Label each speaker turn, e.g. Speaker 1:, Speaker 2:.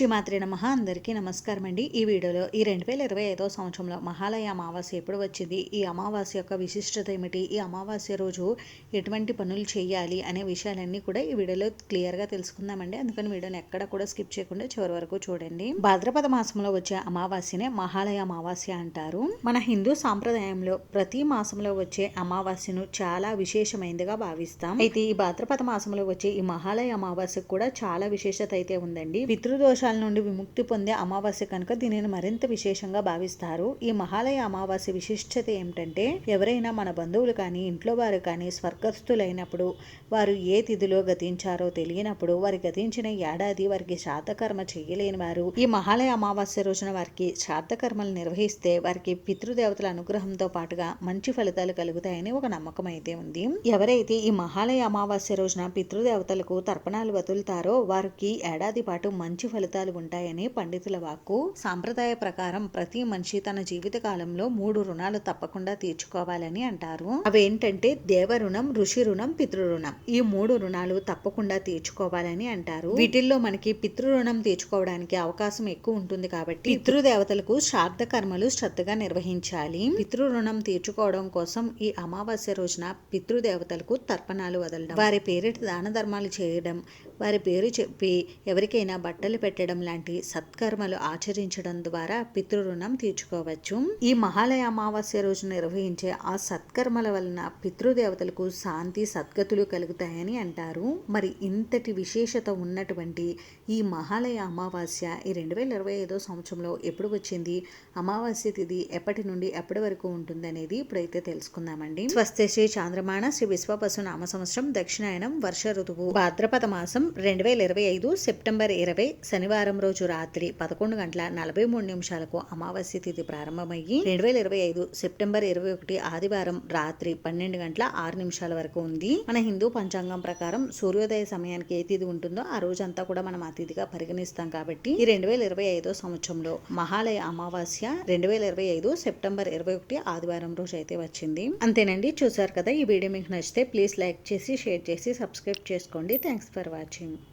Speaker 1: శ్రీమాత్రే నమః. అందరికీ నమస్కారం అండి. ఈ వీడియోలో ఈ 2025 సంవత్సరంలో మహాలయ అమావాస్య ఎప్పుడు వచ్చింది, ఈ అమావాస్య యొక్క విశిష్టత ఏమిటి, ఈ అమావాస్య రోజు ఎటువంటి పనులు చేయాలి అనే విషయాలన్నీ కూడా ఈ వీడియోలో క్లియర్గా తెలుసుకుందామండి. అందుకని వీడియోని ఎక్కడ కూడా స్కిప్ చేయకుండా చివరి వరకు చూడండి. భాద్రపద మాసంలో వచ్చే అమావాస్యనే మహాలయ అమావాస్య అంటారు. మన హిందూ సాంప్రదాయంలో ప్రతి మాసంలో వచ్చే అమావాస్యను చాలా విశేషమైనదిగా భావిస్తాం. అయితే ఈ భాద్రపద మాసంలో వచ్చే ఈ మహాలయ అమావాస్యకు కూడా చాలా విశేషత అయితే ఉందండి. పితృదోషాల నుండి విముక్తి పొందే అమావాస్య కనుక దీనిని మరింత విశేషంగా భావిస్తారు. ఈ మహాలయ అమావాస్య విశిష్టత ఏమిటంటే, ఎవరైనా మన బంధువులు కానీ ఇంట్లో వారు కానీ స్వర్గస్థులైనప్పుడు వారు ఏ తిథిలో గతించారో తెలియనప్పుడు, వారి గతించిన ఏడాది వారికి శ్రాద్ధకర్మ చేయలేని వారు ఈ మహాలయ అమావాస్య రోజున వారికి శ్రాద్ధకర్మలు నిర్వహిస్తే వారికి పితృదేవతల అనుగ్రహంతో పాటుగా మంచి ఫలితాలు కలుగుతాయని ఒక నమ్మకం అయితే ఉంది. ఎవరైతే ఈ మహాలయ అమావాస్య రోజున పితృదేవతలకు తర్పణాలు వదులుతారో వారికి ఏడాది పాటు మంచి ఫలితాలు ఉంటాయని పండితుల వాక్కు. సాంప్రదాయ ప్రకారం ప్రతి మనిషి తన జీవిత కాలంలో 3 రుణాలు తప్పకుండా తీర్చుకోవాలని అంటారు. అవేంటంటే దేవ రుణం, ఋషి రుణం, పితృ రుణం. ఈ 3 రుణాలు తప్పకుండా తీర్చుకోవాలని అంటారు. వీటిల్లో మనకి పితృ రుణం తీర్చుకోవడానికి అవకాశం ఎక్కువ ఉంటుంది కాబట్టి పితృదేవతలకు శ్రాద్ధ కర్మలు శ్రద్ధగా నిర్వహించాలి. పితృ రుణం తీర్చుకోవడం కోసం ఈ అమావాస్య రోజున పితృదేవతలకు తర్పణాలు వదలడం, వారి పేరిట దాన ధర్మాలు చేయడం, వారి పేరు చెప్పి ఎవరికైనా బట్టలు పెట్టడం లాంటి సత్కర్మలు ఆచరించడం ద్వారా పితృ రుణం తీర్చుకోవచ్చు. ఈ మహాలయ అమావాస్య రోజు నిర్వహించే ఆ సత్కర్మల వలన పితృదేవతలకు శాంతి సద్గతులు కలుగుతాయని అంటారు. మరి ఇంతటి విశేషత ఉన్నటువంటి ఈ మహాలయ అమావాస్య ఈ 2025 సంవత్సరంలో ఎప్పుడు వచ్చింది, అమావాస్య తిథి ఎప్పటి నుండి ఎప్పటి వరకు ఉంటుంది అనేది ఇప్పుడైతే తెలుసుకుందామండి. స్వస్తి శ్రీ చాంద్రమాన శ్రీ విశ్వపసు నామ సంవత్సరం దక్షిణాయనం వర్ష ఋతువు భాద్రపద మాసం 2025 సెప్టెంబర్ 20 శనివారం రోజు రాత్రి 11:43 అమావాస్య తిథి ప్రారంభమయ్యి 2025 సెప్టెంబర్ 21 ఆదివారం రాత్రి 12:06 వరకు ఉంది. మన హిందూ పంచాంగం ప్రకారం సూర్యోదయ సమయానికి ఏ తిథి ఉంటుందో ఆ రోజంతా కూడా మనం ఆ తిథిగా పరిగణిస్తాం. కాబట్టి ఈ 2025 సంవత్సరంలో మహాలయ అమావాస్య 2025 సెప్టెంబర్ 21 ఆదివారం రోజు అయితే వచ్చింది. అంతేనండి, చూసారు కదా. ఈ వీడియో మీకు నచ్చితే ప్లీజ్ లైక్ చేసి షేర్ చేసి సబ్స్క్రైబ్ చేసుకోండి. Thanks for watching.